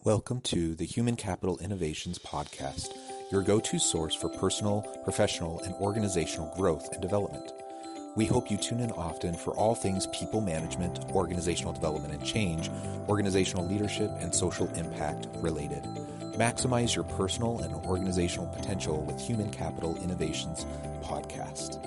Welcome to the Human Capital Innovations Podcast, your go-to source for personal, professional, and organizational growth and development. We hope you tune in often for all things people management, organizational development and change, organizational leadership, and social impact related. Maximize your personal and organizational potential with Human Capital Innovations Podcast.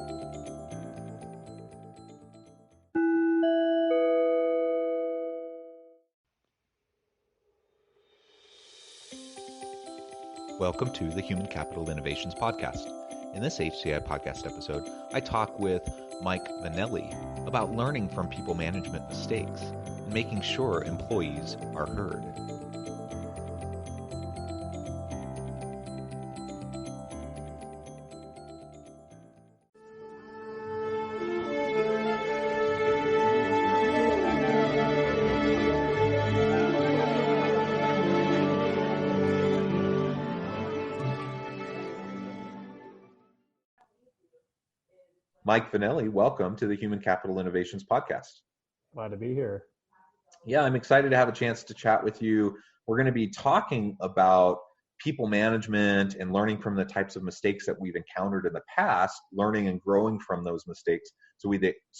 Welcome to the Human Capital Innovations Podcast. In this HCI podcast episode, I talk with Mike Vannelli about learning from people management mistakes and making sure employees are heard. Mike Vannelli, welcome to the Human Capital Innovations Podcast. Glad to be here. Yeah, I'm excited to have a chance to chat with you. We're going to be talking about people management and learning from the types of mistakes that we've encountered in the past, learning and growing from those mistakes so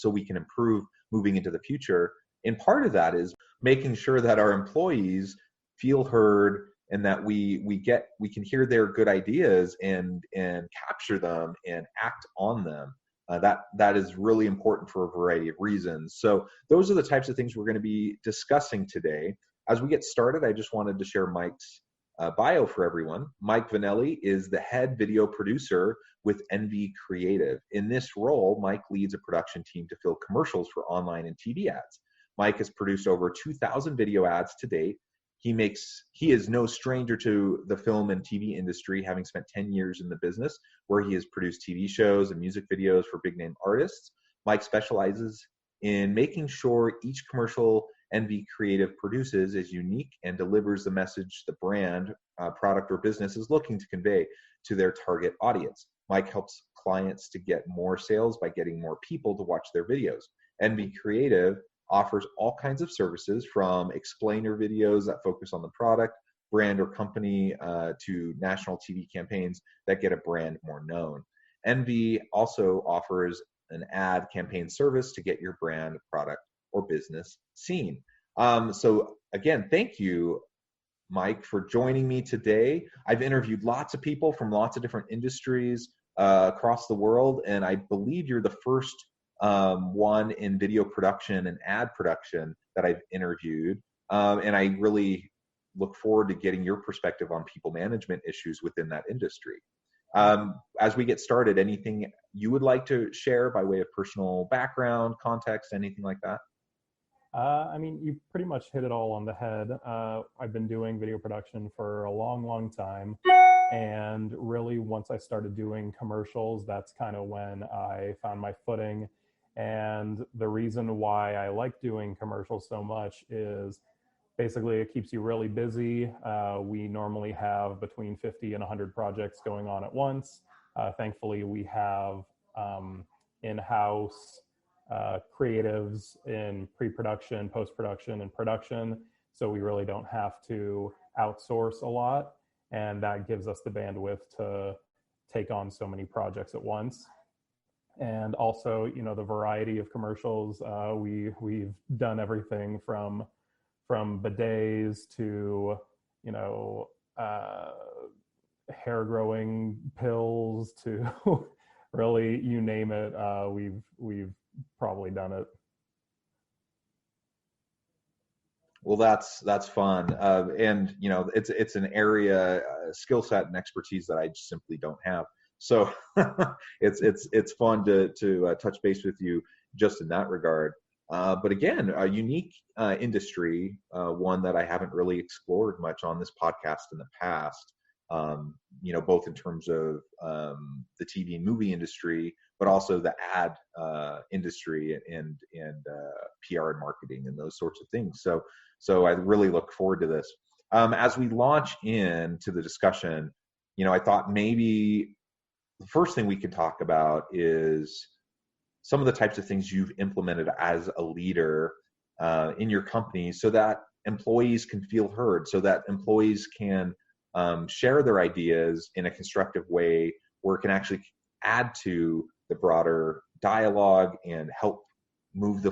we can improve moving into the future. And part of that is making sure that our employees feel heard and that we can hear their good ideas and capture them and act on them. That is really important for a variety of reasons. So those are the types of things we're going to be discussing today. As we get started, I just wanted to share Mike's bio for everyone. Mike Vannelli is the head video producer with NV Creative. In this role, Mike leads a production team to fill commercials for online and TV ads. Mike has produced over 2,000 video ads to date. He is no stranger to the film and TV industry, having spent 10 years in the business where he has produced TV shows and music videos for big name artists. Mike specializes in making sure each commercial NV Creative produces is unique and delivers the message the brand, product, or business is looking to convey to their target audience. Mike helps clients to get more sales by getting more people to watch their videos. NV Creative offers all kinds of services from explainer videos that focus on the product, brand, or company to national TV campaigns that get a brand more known. NV also offers an ad campaign service to get your brand, product, or business seen. So again, thank you, Mike, for joining me today. I've interviewed lots of people from lots of different industries across the world, and I believe you're the first one in video production and ad production that I've interviewed. And I really look forward to getting your perspective on people management issues within that industry. As we get started, anything you would like to share by way of personal background, context, anything like that? You pretty much hit it all on the head. I've been doing video production for a long, long time. And really, once I started doing commercials, that's kind of when I found my footing. And the reason why I like doing commercials so much is basically it keeps you really busy. We normally have between 50 and 100 projects going on at once. Thankfully, we have in-house creatives in pre-production, post-production, and production. So we really don't have to outsource a lot. And that gives us the bandwidth to take on so many projects at once. And also, the variety of commercials, we've done everything from bidets to, hair growing pills to really, you name it, we've probably done it. Well, that's fun, and it's an area, skill set, and expertise that I just simply don't have. So it's fun to touch base with you just in that regard. But again, a unique industry, one that I haven't really explored much on this podcast in the past. Both in terms of the TV and movie industry, but also the ad industry and PR and marketing and those sorts of things. So I really look forward to this. As we launch into the discussion, I thought maybe the first thing we could talk about is some of the types of things you've implemented as a leader in your company so that employees can feel heard, so that employees can share their ideas in a constructive way where it can actually add to the broader dialogue and help move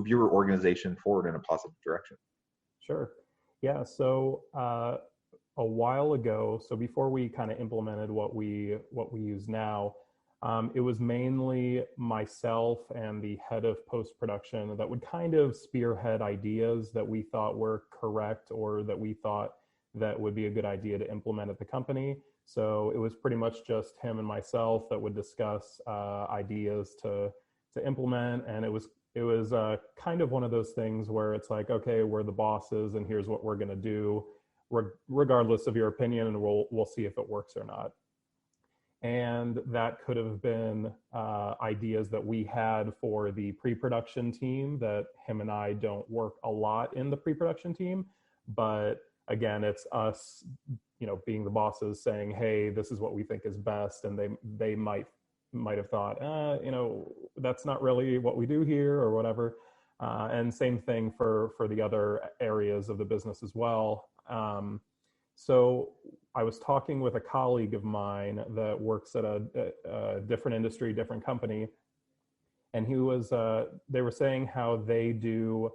your organization forward in a positive direction. Sure. Yeah. So a while ago, so before we kind of implemented what we use now, it was mainly myself and the head of post-production that would kind of spearhead ideas that we thought were correct or that we thought that would be a good idea to implement at the company. So it was pretty much just him and myself that would discuss ideas to implement, and it was kind of one of those things where it's like, okay, we're the bosses, and here's what we're going to do, regardless of your opinion, and we'll see if it works or not. And that could have been ideas that we had for the pre-production team, that him and I don't work a lot in the pre-production team, but again, it's us, being the bosses saying, hey, this is what we think is best, and they might have thought, that's not really what we do here or whatever. And same thing for the other areas of the business as well. So I was talking with a colleague of mine that works at a different industry, different company, and they were saying how they do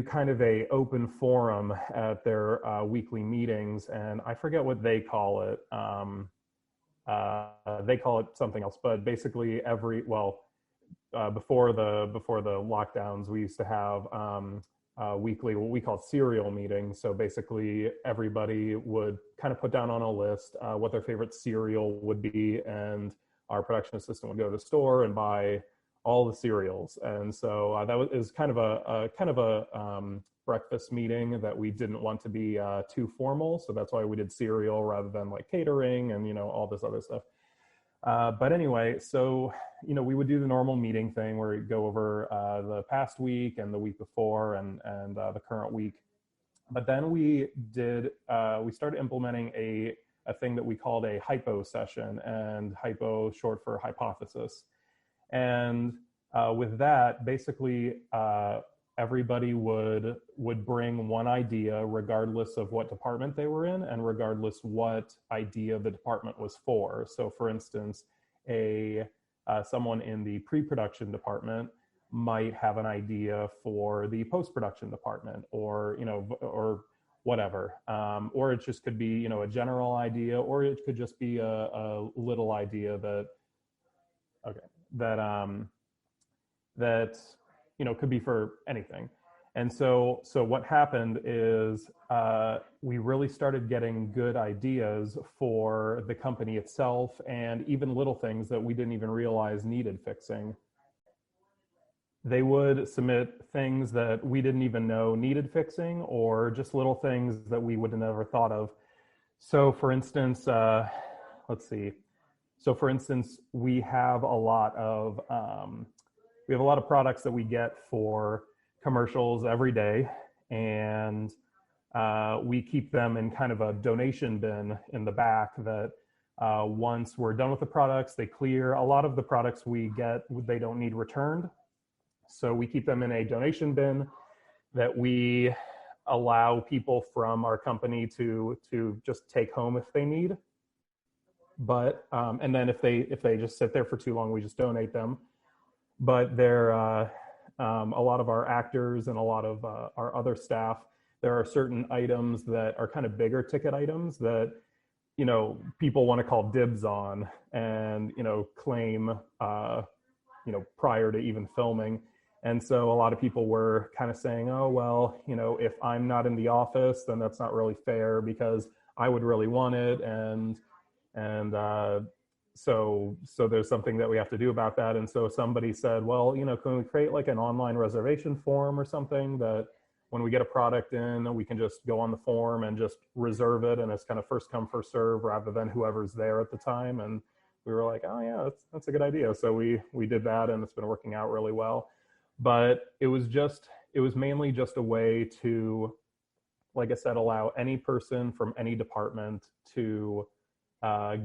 kind of a open forum at their weekly meetings, and I forget what they call it. They call it something else, but basically before the lockdowns, we used to have weekly, what we call serial meetings. So basically everybody would kind of put down on a list what their favorite cereal would be, and our production assistant would go to the store and buy all the cereals. And so that was kind of a breakfast meeting that we didn't want to be too formal. So that's why we did cereal rather than like catering and, all this other stuff. But anyway, so, we would do the normal meeting thing where we go over the past week and the week before and the current week. But then we started implementing a thing that we called a hypo session, and hypo short for hypothesis. And with that, basically, everybody would bring one idea regardless of what department they were in and regardless what idea the department was for. So for instance, someone in the pre-production department might have an idea for the post-production department, or whatever. Or it just could be, a general idea, or it could just be a little idea that could be for anything. And so what happened is we really started getting good ideas for the company itself, and even little things that we didn't even realize needed fixing. They would submit things that we didn't even know needed fixing, or just little things that we would have never thought of. So for instance, let's see. So for instance, we have a lot of products that we get for commercials every day, and we keep them in kind of a donation bin in the back that once we're done with the products, they clear. A lot of the products we get, they don't need returned. So we keep them in a donation bin that we allow people from our company to just take home if they need. But and then if they just sit there for too long, we just donate them. But they're a lot of our actors and a lot of our other staff, there are certain items that are kind of bigger ticket items that people want to call dibs on and claim prior to even filming. And so a lot of people were kind of saying, oh well, if I'm not in the office, then that's not really fair because I would really want it, and so there's something that we have to do about that. And so somebody said, well, can we create like an online reservation form or something that when we get a product in, we can just go on the form and just reserve it, and it's kind of first come, first serve rather than whoever's there at the time. And we were like, oh yeah, that's a good idea. So we did that, and it's been working out really well. But it was mainly just a way to, like I said, allow any person from any department to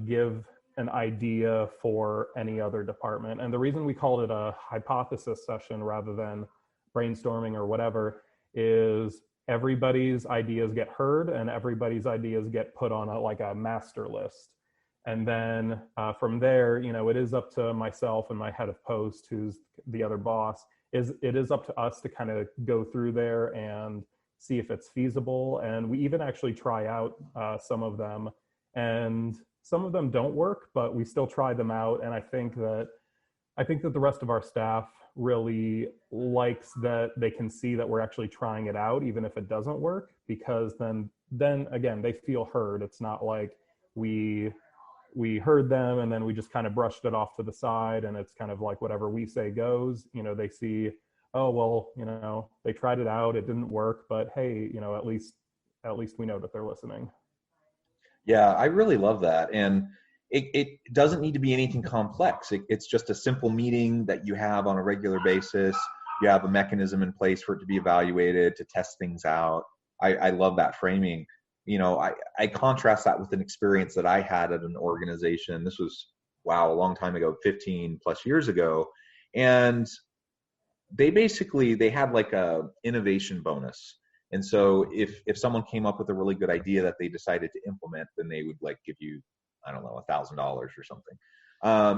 give an idea for any other department. And the reason we called it a hypothesis session rather than brainstorming or whatever is everybody's ideas get heard and everybody's ideas get put on a master list. And then from there, it is up to myself and my head of post, who's the other boss, it is up to us to kind of go through there and see if it's feasible. And we even actually try out some of them, and some of them don't work, but we still try them out. And I think that the rest of our staff really likes that they can see that we're actually trying it out, even if it doesn't work, because then again, they feel heard. It's not like we heard them and then we just kind of brushed it off to the side and it's kind of like whatever we say goes. They see, oh, well, they tried it out, it didn't work, but hey, at least we know that they're listening. Yeah, I really love that. And it doesn't need to be anything complex. It's just a simple meeting that you have on a regular basis. You have a mechanism in place for it to be evaluated, to test things out. I love that framing. I contrast that with an experience that I had at an organization. This was, a long time ago, 15 plus years ago. And they had like a innovation bonus. And so if someone came up with a really good idea that they decided to implement, then they would give you, I don't know, $1,000 or something.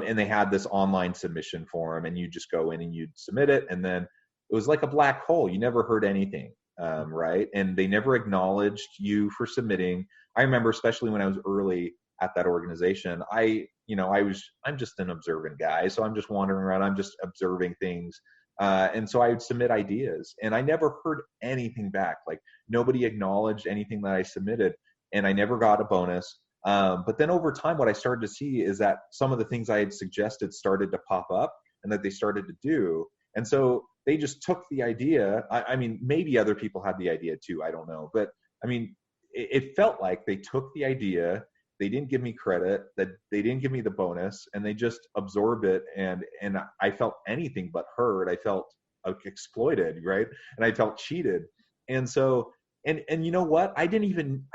And they had this online submission form, and you just go in and you'd submit it. And then it was like a black hole. You never heard anything, right? And they never acknowledged you for submitting. I remember, especially when I was early at that organization, I'm just an observant guy. So I'm just wandering around. I'm just observing things. And so I would submit ideas, and I never heard anything back. Nobody acknowledged anything that I submitted, and I never got a bonus. But then over time, what I started to see is that some of the things I had suggested started to pop up and that they started to do. And so they just took the idea. I mean, maybe other people had the idea too, I don't know. But I mean, it felt like they took the idea, they didn't give me credit, that they didn't give me the bonus, and they just absorbed it. And I felt anything but heard. I felt exploited, right? And I felt cheated. And so, and you know what? I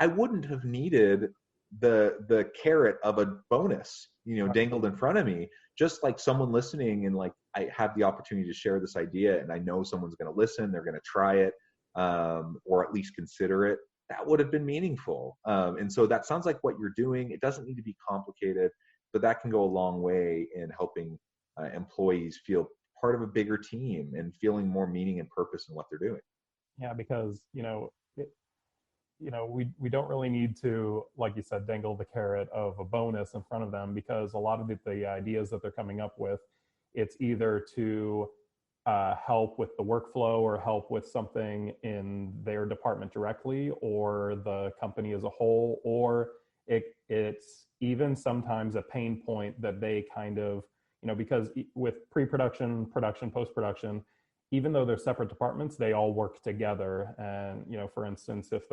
wouldn't have needed the carrot of a bonus, dangled in front of me. Just like someone listening, and I have the opportunity to share this idea, and I know someone's going to listen, they're going to try it, or at least consider it. That would have been meaningful. And so that sounds like what you're doing. It doesn't need to be complicated, but that can go a long way in helping employees feel part of a bigger team and feeling more meaning and purpose in what they're doing. Yeah, because we don't really need to, like you said, dangle the carrot of a bonus in front of them, because a lot of the ideas that they're coming up with, it's either to help with the workflow or help with something in their department directly or the company as a whole, or it's even sometimes a pain point that they kind of, because with pre-production, production, post-production, even though they're separate departments, they all work together. And, for instance, if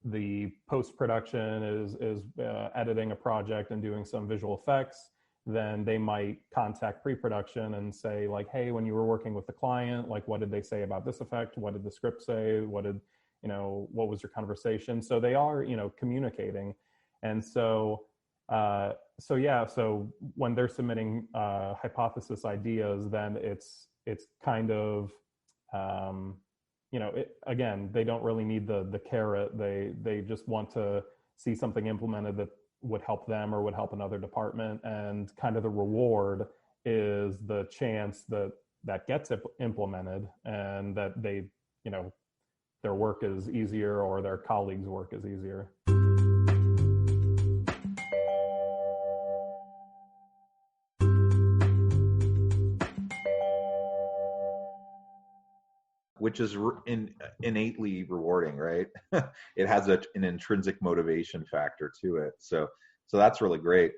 the post-production is editing a project and doing some visual effects, then they might contact pre-production and say hey, when you were working with the client, what did they say about this effect? What did the script say? What was your conversation? So they are, communicating. And so when they're submitting hypothesis ideas, then it's kind of, again, they don't really need the carrot. They just want to see something implemented that would help them or would help another department. And kind of the reward is the chance that gets implemented, and that they, their work is easier or their colleagues' work is easier. Which is innately rewarding, right? It has an intrinsic motivation factor to it. So that's really great.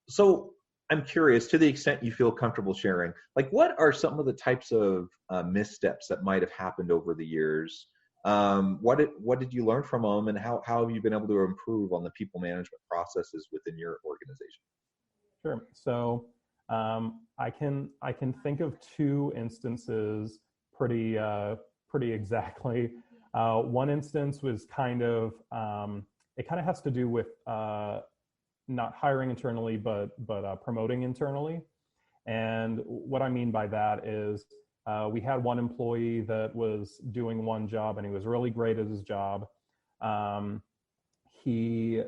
So I'm curious, to the extent you feel comfortable sharing, what are some of the types of missteps that might have happened over the years? What did you learn from them, and how have you been able to improve on the people management processes within your organization? Sure. So I can think of two instances pretty exactly. One instance was kind of it kind of has to do with not hiring internally, but promoting internally. And what I mean by that is We had one employee that was doing one job, and he was really great at his job. Um, he,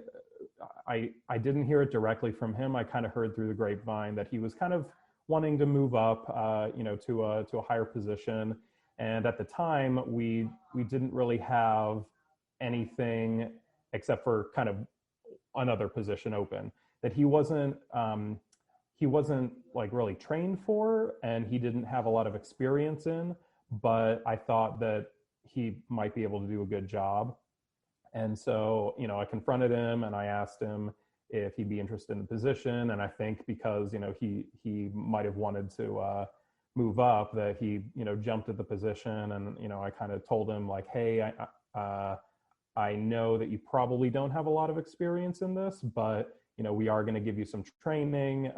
I didn't hear it directly from him. I kind of heard through the grapevine that he was kind of wanting to move up, to a higher position. And at the time, we didn't really have anything except for kind of another position open that he wasn't like really trained for, and he didn't have a lot of experience in, but I thought that he might be able to do a good job. And so, I confronted him and I asked him if he'd be interested in the position. And I think because, he might have wanted to move up, that he, jumped at the position. And, I kind of told him like, hey, I know that you probably don't have a lot of experience in this, but we are going to give you some training,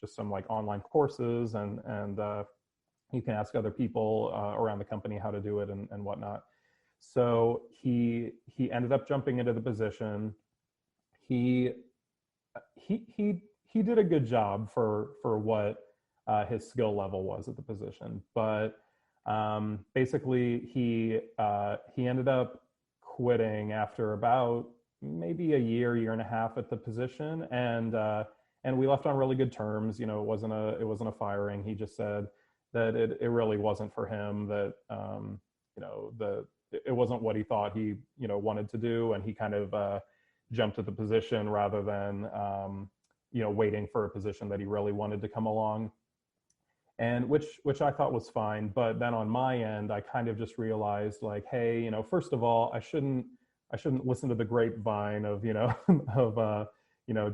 just some like online courses, and you can ask other people around the company how to do it and whatnot. So he ended up jumping into the position. He did a good job for what his skill level was at the position, but basically he ended up quitting after about maybe a year and a half at the position, and we left on really good terms. It wasn't a firing. He just said that it really wasn't for him, that it wasn't what he thought he wanted to do, and he kind of jumped at the position rather than waiting for a position that he really wanted to come along, and which I thought was fine. But then on my end, I kind of just realized like, hey, first of all, I shouldn't listen to the grapevine of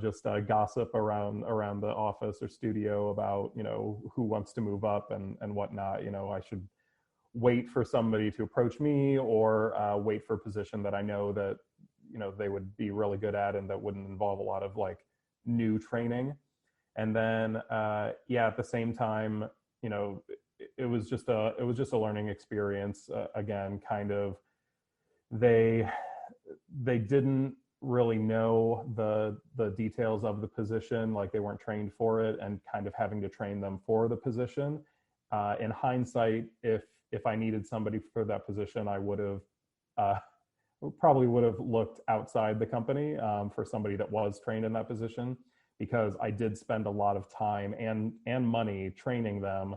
just gossip around the office or studio about who wants to move up and whatnot. I should wait for somebody to approach me, or wait for a position that I know that they would be really good at and that wouldn't involve a lot of like new training. And then at the same time, it was just a learning experience. Again, kind of they didn't really know the details of the position, like they weren't trained for it, and kind of having to train them for the position. In hindsight, if I needed somebody for that position, I would have probably would have looked outside the company for somebody that was trained in that position, because I did spend a lot of time and money training them,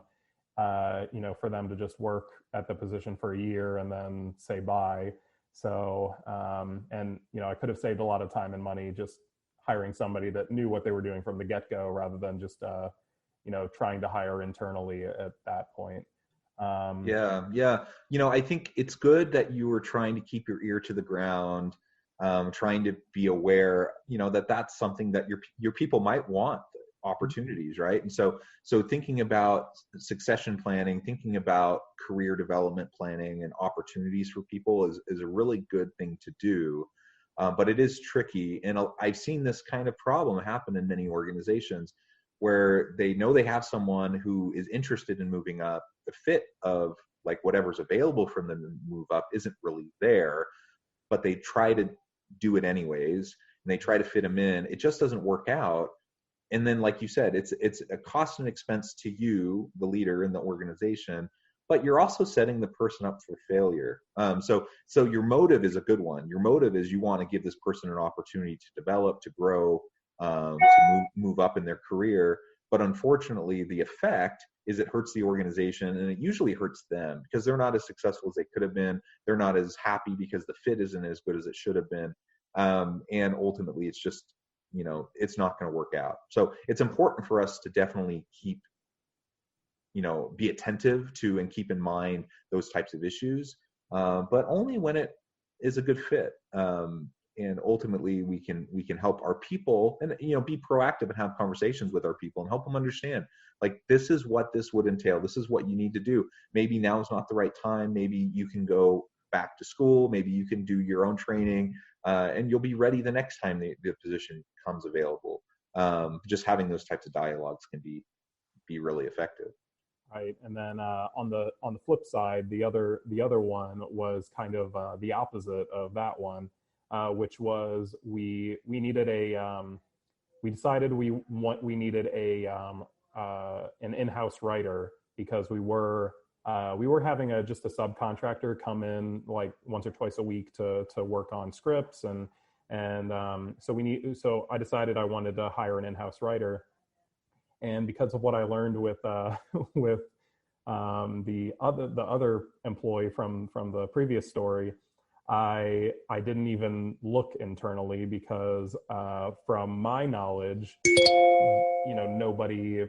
for them to just work at the position for a year and then say bye. So, I could have saved a lot of time and money just hiring somebody that knew what they were doing from the get-go, rather than just, trying to hire internally at that point. Yeah. I think it's good that you were trying to keep your ear to the ground, trying to be aware, that that's something that your people might want, opportunities, right? And so thinking about succession planning, thinking about career development planning and opportunities for people is a really good thing to do. But it is tricky. And I've seen this kind of problem happen in many organizations, where they know they have someone who is interested in moving up. The fit of like whatever's available for them to move up isn't really there, but they try to do it anyways, and they try to fit them in. It just doesn't work out. And then, like you said, it's a cost and expense to you, the leader in the organization, but you're also setting the person up for failure. So your motive is a good one. Your motive is you want to give this person an opportunity to develop, to grow, to move up in their career. But unfortunately, the effect is it hurts the organization, and it usually hurts them because they're not as successful as they could have been. They're not as happy because the fit isn't as good as it should have been. And ultimately, it's just, it's not going to work out. So it's important for us to definitely keep, be attentive to and keep in mind those types of issues, but only when it is a good fit. And ultimately we can help our people and, be proactive and have conversations with our people and help them understand, like, this is what this would entail. This is what you need to do. Maybe now is not the right time. Maybe you can go back to school. Maybe you can do your own training, and you'll be ready the next time the position comes available. Just having those types of dialogues can be really effective. Right. And then on the flip side, the other one was kind of the opposite of that one, which was we needed we decided we needed an in-house writer because we were having just a subcontractor come in like once or twice a week to work on scripts, and so I decided I wanted to hire an in-house writer. And because of what I learned with with the other employee from the previous story, I didn't even look internally, because from my knowledge, nobody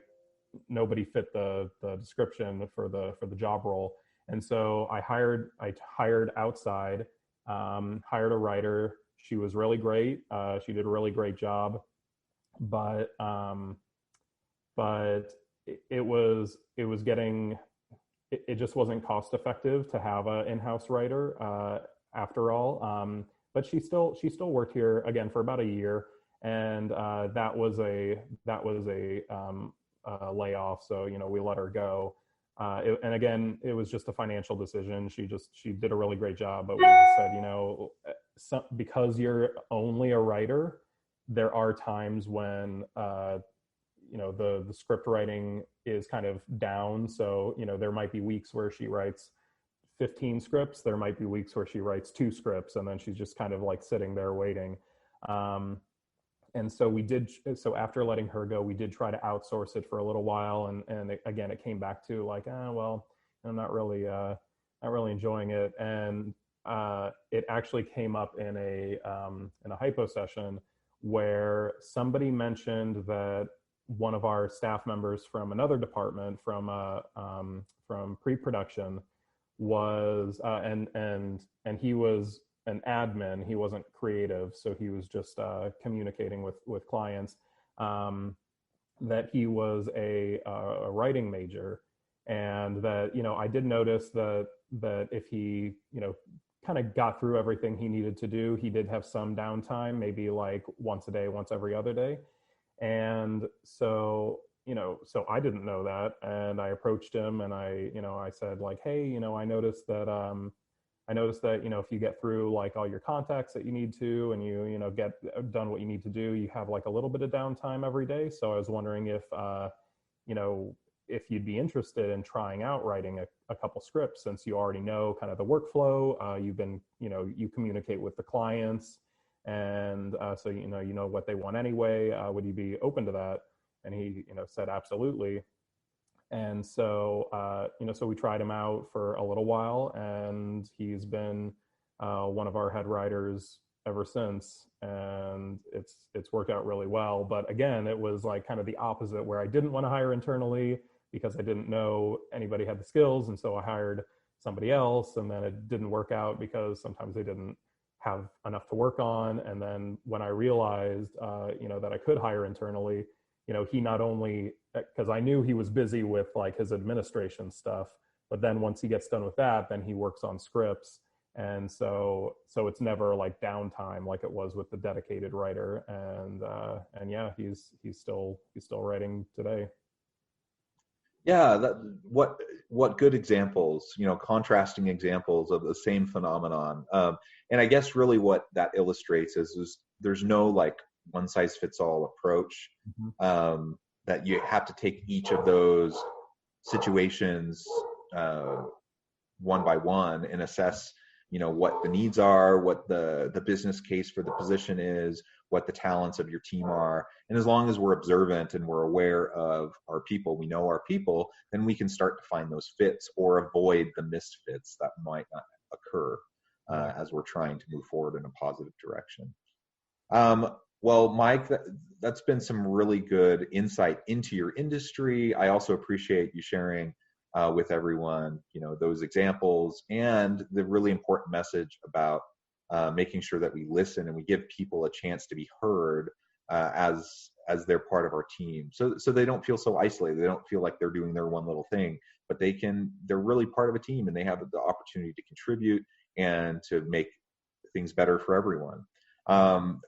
fit the description for the job role. And so I hired outside, hired a writer. She was really great. She did a really great job, but it just wasn't cost effective to have an in-house writer after all. But she still worked here again for about a year, and that was a layoff. So we let her go. And again, it was just a financial decision. She did a really great job, but we just said, because you're only a writer, there are times when the script writing is kind of down. So there might be weeks where she writes 15 scripts. There might be weeks where she writes 2 scripts, and then she's just kind of like sitting there waiting. And so so after letting her go, we did try to outsource it for a little while. And again, it came back to like, well, I'm not really enjoying it. And it actually came up in a hypo session where somebody mentioned that one of our staff members from another department, from pre-production, was and he was an admin. He wasn't creative, so he was just communicating with clients. That he was a writing major, and that I did notice that if he kind of got through everything he needed to do, he did have some downtime, maybe like once a day, once every other day. And so so I didn't know that, and I approached him, and I said like, hey, I noticed that if you get through like all your contacts that you need to, and you get done what you need to do, you have like a little bit of downtime every day. So I was wondering if if you'd be interested in trying out writing a couple scripts, since you already know kind of the workflow. You've been you communicate with the clients, and so you know what they want anyway. Would you be open to that? And he said absolutely. And so so we tried him out for a little while, and he's been one of our head writers ever since, and it's worked out really well. But again, it was like kind of the opposite, where I didn't want to hire internally because I didn't know anybody had the skills, and so I hired somebody else, and then it didn't work out because sometimes they didn't have enough to work on. And then when I realized that I could hire internally, he not only, because I knew he was busy with like his administration stuff, but then once he gets done with that, then he works on scripts. And so it's never like downtime like it was with the dedicated writer. And yeah, he's still writing today. Yeah, what good examples, contrasting examples of the same phenomenon. And I guess really what that illustrates is there's no like one size fits all approach. Mm-hmm. That you have to take each of those situations one by one and assess what the needs are, what the business case for the position is, what the talents of your team are. And as long as we're observant and we're aware of our people, we know our people, then we can start to find those fits or avoid the misfits that might not occur as we're trying to move forward in a positive direction. Well, Mike, that's been some really good insight into your industry. I also appreciate you sharing with everyone, those examples and the really important message about making sure that we listen and we give people a chance to be heard as they're part of our team. So they don't feel so isolated. They don't feel like they're doing their one little thing, but they're really part of a team, and they have the opportunity to contribute and to make things better for everyone.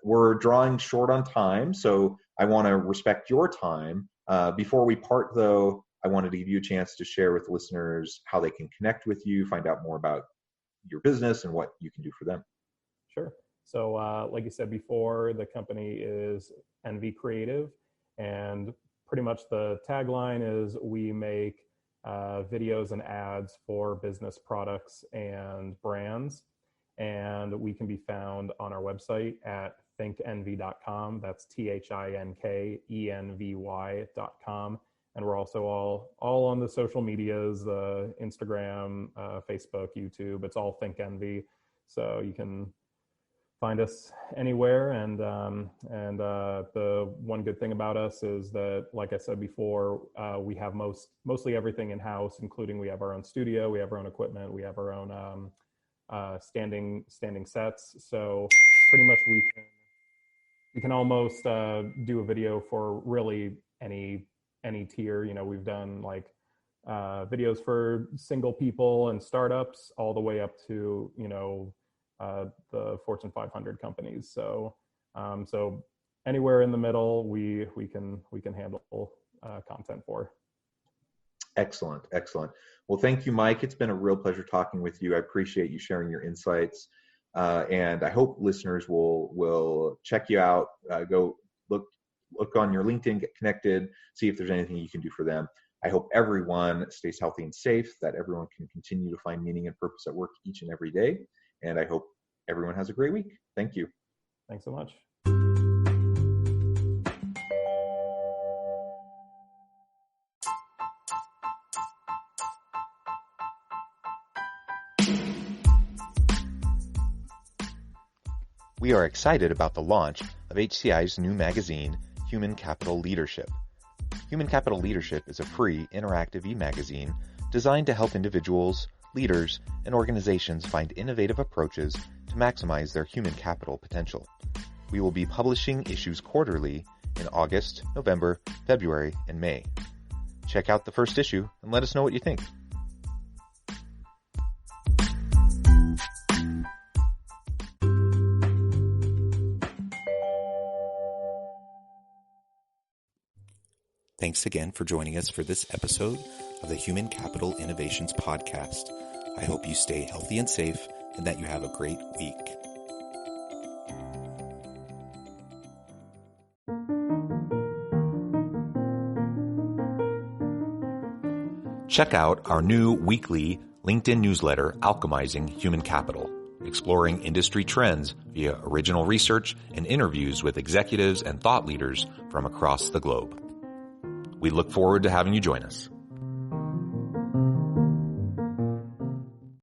We're drawing short on time, so I want to respect your time. Before we part, though, I wanted to give you a chance to share with listeners how they can connect with you, find out more about your business and what you can do for them. Sure. So like you said before, the company is NV Creative, and pretty much the tagline is we make videos and ads for business products and brands. And we can be found on our website at thinkenvy.com. That's THINKENVY.com. And we're also all on the social medias, Instagram, Facebook, YouTube. It's all Think Envy. So you can find us anywhere. And the one good thing about us is that, like I said before, we have mostly everything in-house, including we have our own studio, we have our own equipment, we have our own standing sets. So pretty much we can almost do a video for really any tier. We've done like videos for single people and startups all the way up to the Fortune 500 companies. So anywhere in the middle we can handle content for. Excellent. Well, thank you, Mike. It's been a real pleasure talking with you. I appreciate you sharing your insights. And I hope listeners will check you out, go look on your LinkedIn, get connected, see if there's anything you can do for them. I hope everyone stays healthy and safe, that everyone can continue to find meaning and purpose at work each and every day. And I hope everyone has a great week. Thank you. Thanks so much. We are excited about the launch of HCI's new magazine, Human Capital Leadership. Human Capital Leadership is a free, interactive e-magazine designed to help individuals, leaders, and organizations find innovative approaches to maximize their human capital potential. We will be publishing issues quarterly in August, November, February, and May. Check out the first issue and let us know what you think. Thanks again for joining us for this episode of the Human Capital Innovations Podcast. I hope you stay healthy and safe and that you have a great week. Check out our new weekly LinkedIn newsletter, Alchemizing Human Capital, exploring industry trends via original research and interviews with executives and thought leaders from across the globe. We look forward to having you join us.